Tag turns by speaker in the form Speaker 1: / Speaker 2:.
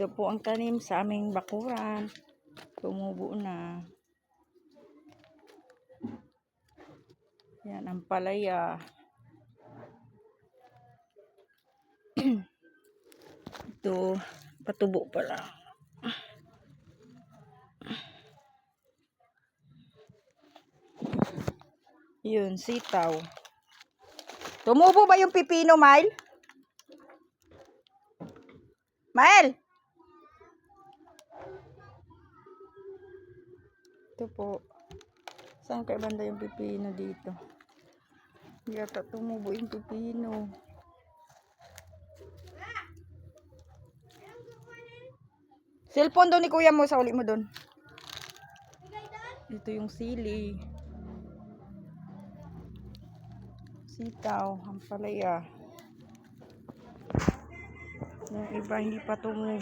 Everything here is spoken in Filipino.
Speaker 1: Ito po ang tanim sa aming bakuran. Tumubo na. Yan ang palaya. Ito, patubo pa lang. Yun, sitaw. Tumubo ba yung pipino, Mile? Mile! Ito po. Saan kaya banda yung pipino dito? Hindi ata tumubo yung pipino. Cellphone doon ni kuya mo, sa uli mo doon. Ito yung sili. Sitaw, ang palaya. Yung iba hindi pa tumubo.